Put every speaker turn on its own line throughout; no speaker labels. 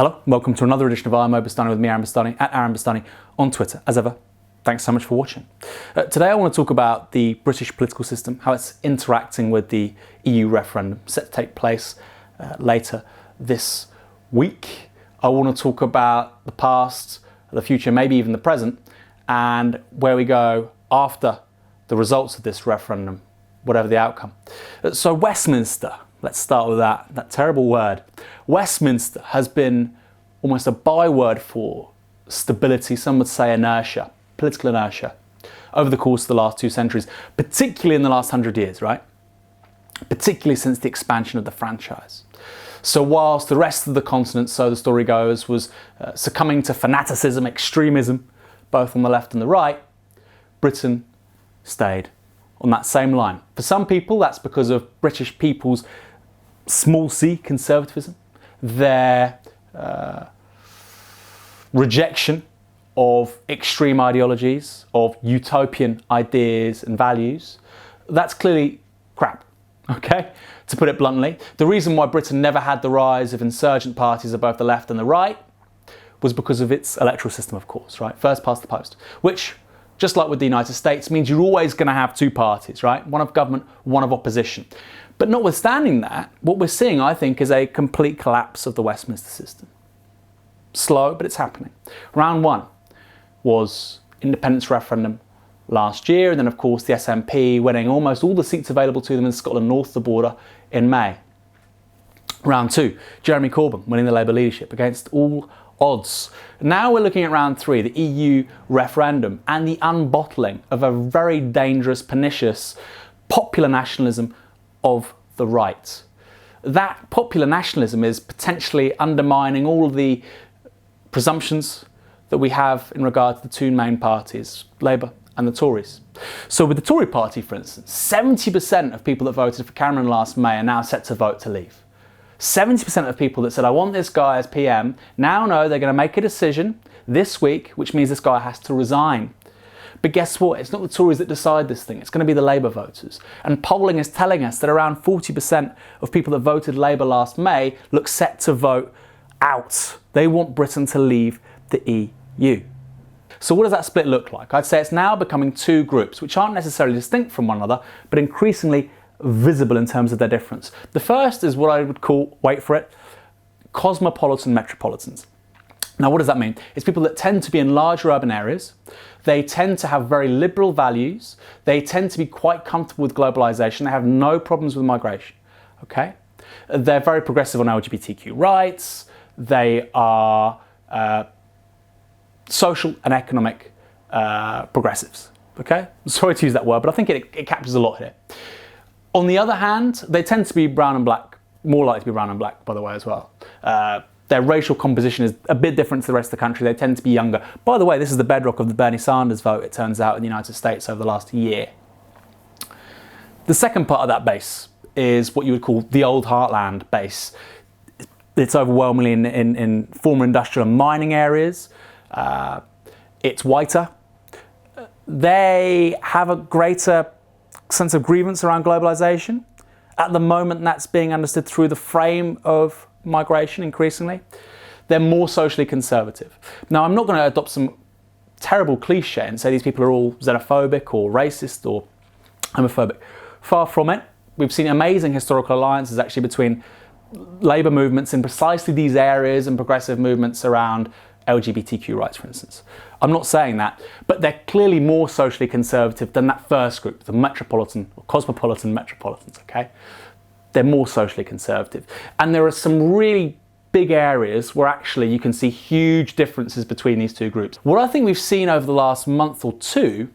Hello, welcome to another edition of IMO Bastani with me, Aaron Bastani, at Aaron Bastani on Twitter. As ever, thanks so much for watching. Today I want to talk about the British political system, how it's interacting with the EU referendum set to take place later this week. I want to talk about the past, the future, maybe even the present, and where we go after the results of this referendum, whatever the outcome. So Westminster, let's start with that terrible word. Westminster has been almost a byword for stability, some would say inertia, political inertia, over the course of the last 2 centuries, particularly in the last 100 years, right? Particularly since the expansion of the franchise. So whilst the rest of the continent, so the story goes, was succumbing to fanaticism, extremism, both on the left and the right, Britain stayed on that same line. For some people, that's because of British people's small c conservatism, their rejection of extreme ideologies, of utopian ideas and values. That's clearly crap, okay? To put it bluntly. The reason why Britain never had the rise of insurgent parties of both the left and the right was because of its electoral system, of course, right? First past the post, which, just like with the United States, means you're always going to have 2 parties, right? One of government, one of opposition. But notwithstanding that, what we're seeing, I think, is a complete collapse of the Westminster system. Slow, but it's happening. Round 1 was independence referendum last year, and then of course the SNP winning almost all the seats available to them in Scotland north of the border in May. Round 2, Jeremy Corbyn winning the Labour leadership against all odds. Now we're looking at round 3, the EU referendum and the unbottling of a very dangerous, pernicious, popular nationalism of the right. That popular nationalism is potentially undermining all of the presumptions that we have in regard to the 2 main parties, Labour and the Tories. So with the Tory party, for instance, 70% of people that voted for Cameron last May are now set to vote to leave. 70% of people that said, I want this guy as PM, now know they're going to make a decision this week, which means this guy has to resign. But guess what? It's not the Tories that decide this thing. It's going to be the Labour voters. And polling is telling us that around 40% of people that voted Labour last May look set to vote out. They want Britain to leave the EU. So what does that split look like? I'd say it's now becoming 2 groups, which aren't necessarily distinct from one another, but increasingly visible in terms of their difference. The first is what I would call, wait for it, cosmopolitan metropolitans. Now, what does that mean? It's people that tend to be in larger urban areas. They tend to have very liberal values. They tend to be quite comfortable with globalization. They have no problems with migration, okay? They're very progressive on LGBTQ rights. They are social and economic progressives, okay? Sorry to use that word, but I think it captures a lot here. On the other hand, they tend to be brown and black, more likely to be brown and black, by the way, as well. Their racial composition is a bit different to the rest of the country. They tend to be younger. By the way, this is the bedrock of the Bernie Sanders vote, it turns out, in the United States over the last year. The second part of that base is what you would call the old heartland base. It's overwhelmingly in former industrial and mining areas. It's whiter. They have a greater sense of grievance around globalization. At the moment, that's being understood through the frame of migration increasingly. They're more socially conservative. Now, I'm not going to adopt some terrible cliche and say these people are all xenophobic or racist or homophobic. Far from it. We've seen amazing historical alliances actually between labour movements in precisely these areas and progressive movements around LGBTQ rights, for instance. I'm not saying that, but they're clearly more socially conservative than that first group, the metropolitan or cosmopolitan metropolitans, okay? They're more socially conservative. And there are some really big areas where actually you can see huge differences between these 2 groups. What I think we've seen over the last month or 2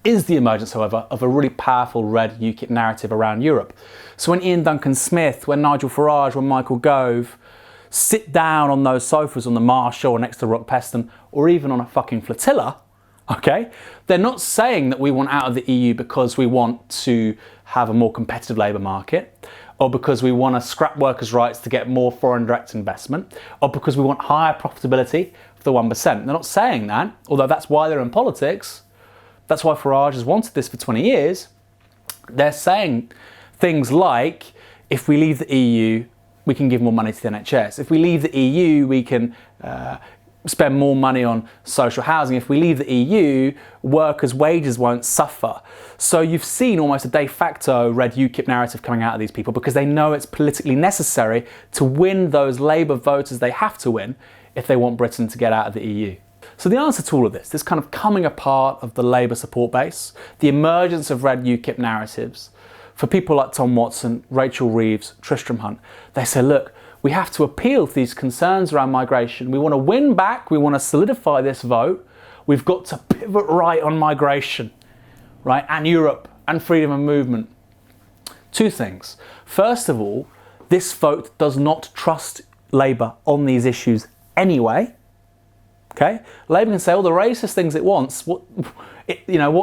is the emergence, however, of a really powerful red UKIP narrative around Europe. So when Ian Duncan Smith, when Nigel Farage, when Michael Gove sit down on those sofas on the Marsh or next to Rock Peston, or even on a fucking flotilla, okay, they're not saying that we want out of the EU because we want to have a more competitive labour market, or because we want to scrap workers' rights to get more foreign direct investment, or because we want higher profitability for the 1%. They're not saying that, although that's why they're in politics. That's why Farage has wanted this for 20 years. They're saying things like, if we leave the EU, we can give more money to the NHS. If we leave the EU, we can spend more money on social housing. If we leave the EU, workers' wages won't suffer. So you've seen almost a de facto red UKIP narrative coming out of these people because they know it's politically necessary to win those Labour voters they have to win if they want Britain to get out of the EU. So the answer to all of this kind of coming apart of the Labour support base, the emergence of red UKIP narratives, for people like Tom Watson, Rachel Reeves, Tristram Hunt, they say, look, we have to appeal to these concerns around migration. We want to win back, we want to solidify this vote. We've got to pivot right on migration, right? And Europe and freedom of movement. Two things. First of all, this vote does not trust Labour on these issues anyway. Okay? Labour can say all the racist things it wants. What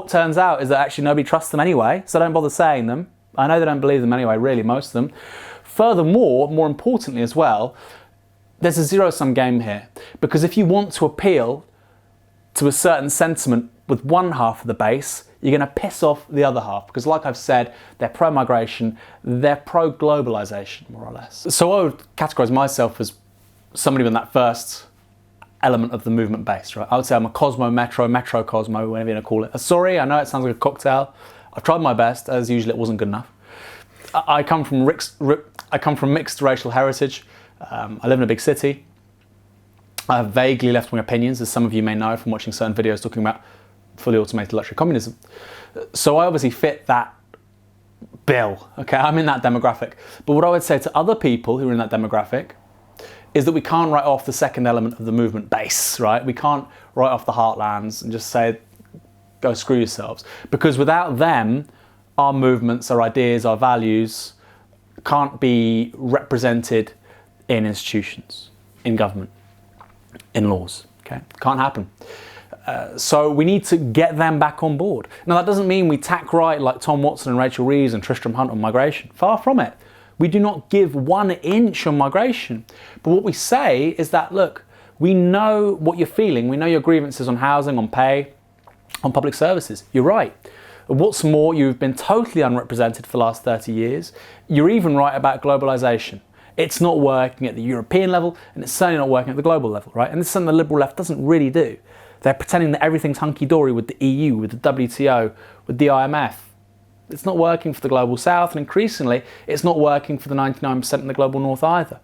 turns out is that actually nobody trusts them anyway, so don't bother saying them. I know they don't believe them anyway, really, most of them. Furthermore, more importantly as well, there's a zero-sum game here. Because if you want to appeal to a certain sentiment with one half of the base, you're going to piss off the other half. Because like I've said, they're pro-migration, they're pro-globalisation, more or less. So I would categorise myself as somebody in that first element of the movement base, right? I would say I'm a Cosmo, Metro Cosmo, whatever you want to call it. Sorry, I know it sounds like a cocktail. I've tried my best. As usual, it wasn't good enough. I come from mixed racial heritage. I live in a big city. I have vaguely left-wing opinions, as some of you may know from watching certain videos talking about fully automated luxury communism. So I obviously fit that bill, okay? I'm in that demographic. But what I would say to other people who are in that demographic is that we can't write off the second element of the movement base, right? We can't write off the heartlands and just say, go screw yourselves. Because without them, our movements, our ideas, our values can't be represented in institutions, in government, in laws, okay? Can't happen. So we need to get them back on board. Now that doesn't mean we tack right like Tom Watson and Rachel Reeves and Tristram Hunt on migration. Far from it. We do not give 1 inch on migration. But what we say is that, look, we know what you're feeling. We know your grievances on housing, on pay, on public services. You're right. What's more, you've been totally unrepresented for the last 30 years. You're even right about globalisation. It's not working at the European level, and it's certainly not working at the global level, right? And this is something the Liberal left doesn't really do. They're pretending that everything's hunky-dory with the EU, with the WTO, with the IMF. It's not working for the Global South, and increasingly, it's not working for the 99% in the Global North either.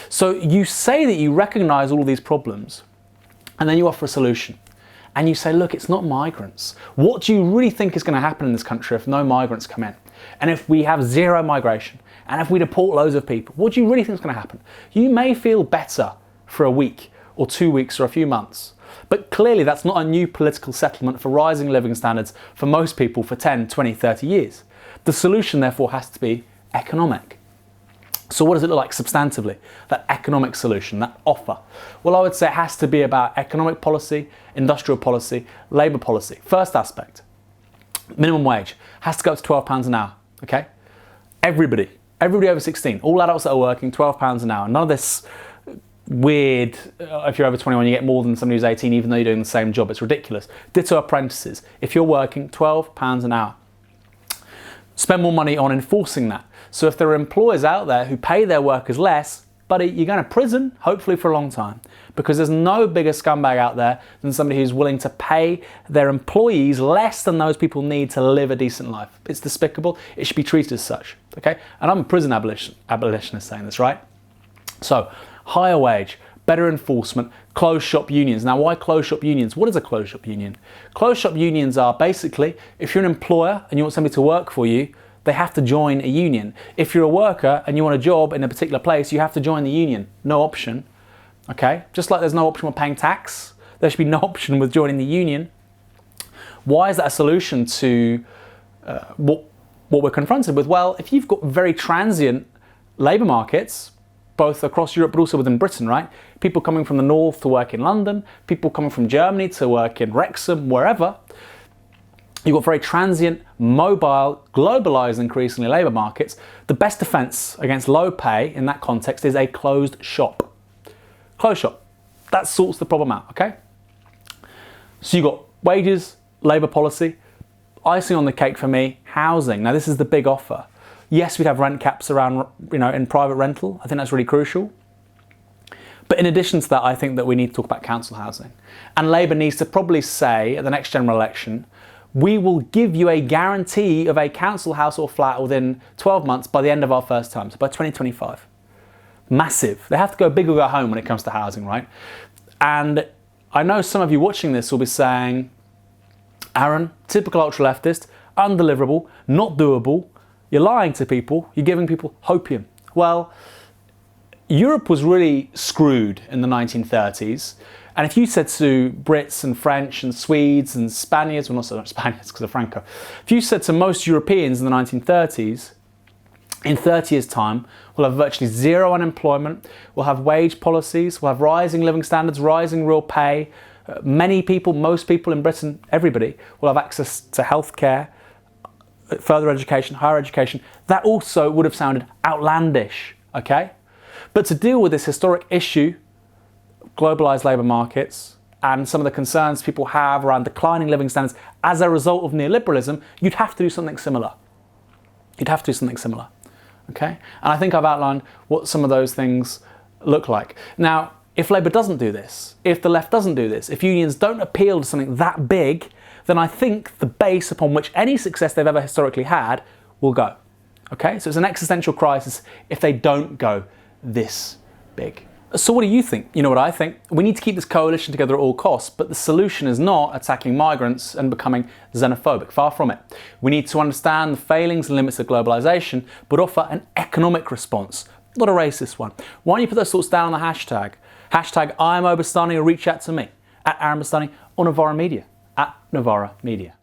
So you say that you recognise all of these problems, and then you offer a solution. And you say, look, it's not migrants. What do you really think is going to happen in this country if no migrants come in? And if we have zero migration? And if we deport loads of people? What do you really think is going to happen? You may feel better for a week or 2 weeks or a few months. But clearly that's not a new political settlement for rising living standards for most people for 10, 20, 30 years. The solution therefore has to be economic. So what does it look like substantively, that economic solution, that offer? Well, I would say it has to be about economic policy, industrial policy, labour policy. First aspect, minimum wage has to go up to £12 an hour, okay? Everybody over 16, all adults that are working, £12 an hour. None of this weird, if you're over 21, you get more than somebody who's 18, even though you're doing the same job. It's ridiculous. Ditto apprentices. If you're working, £12 an hour. Spend more money on enforcing that. So if there are employers out there who pay their workers less, buddy, you're going to prison, hopefully for a long time. Because there's no bigger scumbag out there than somebody who's willing to pay their employees less than those people need to live a decent life. It's despicable. It should be treated as such, okay? And I'm a prison abolitionist saying this, right? So, higher wage, better enforcement, closed shop unions. Now, why closed shop unions? What is a closed shop union? Closed shop unions are basically, if you're an employer and you want somebody to work for you, they have to join a union. If you're a worker and you want a job in a particular place, you have to join the union. No option, okay? Just like there's no option with paying tax, there should be no option with joining the union. Why is that a solution to what we're confronted with? Well, if you've got very transient labour markets, both across Europe but also within Britain, right? People coming from the north to work in London, people coming from Germany to work in Wrexham, wherever. You've got very transient, mobile, globalised increasingly labour markets. The best defence against low pay in that context is a closed shop. Closed shop. That sorts the problem out, okay? So you've got wages, labour policy, icing on the cake for me, housing. Now this is the big offer. Yes, we'd have rent caps around, in private rental. I think that's really crucial. But in addition to that, I think that we need to talk about council housing. And Labour needs to probably say at the next general election, we will give you a guarantee of a council house or flat within 12 months by the end of our first term, so by 2025. Massive. They have to go big or go home when it comes to housing, right? And I know some of you watching this will be saying, Aaron, typical ultra-leftist, undeliverable, not doable, you're lying to people, you're giving people hopium. Well, Europe was really screwed in the 1930s. And if you said to Brits and French and Swedes and Spaniards, well, not so much Spaniards because of Franco, if you said to most Europeans in the 1930s, in 30 years' time, we'll have virtually zero unemployment, we'll have wage policies, we'll have rising living standards, rising real pay, many people, most people in Britain, everybody, will have access to healthcare, further education, higher education. That also would have sounded outlandish, okay? But to deal with this historic issue, globalised labour markets, and some of the concerns people have around declining living standards as a result of neoliberalism, you'd have to do something similar. You'd have to do something similar, okay? And I think I've outlined what some of those things look like. Now, if Labour doesn't do this, if the left doesn't do this, if unions don't appeal to something that big, then I think the base upon which any success they've ever historically had will go, okay? So it's an existential crisis if they don't go this big. So what do you think? You know what I think? We need to keep this coalition together at all costs, but the solution is not attacking migrants and becoming xenophobic. Far from it. We need to understand the failings and limits of globalisation, but offer an economic response, not a racist one. Why don't you put those thoughts down on the hashtag? Hashtag I am Bastani, or reach out to me at Aaron Bastani or Novara Media, at Novara Media.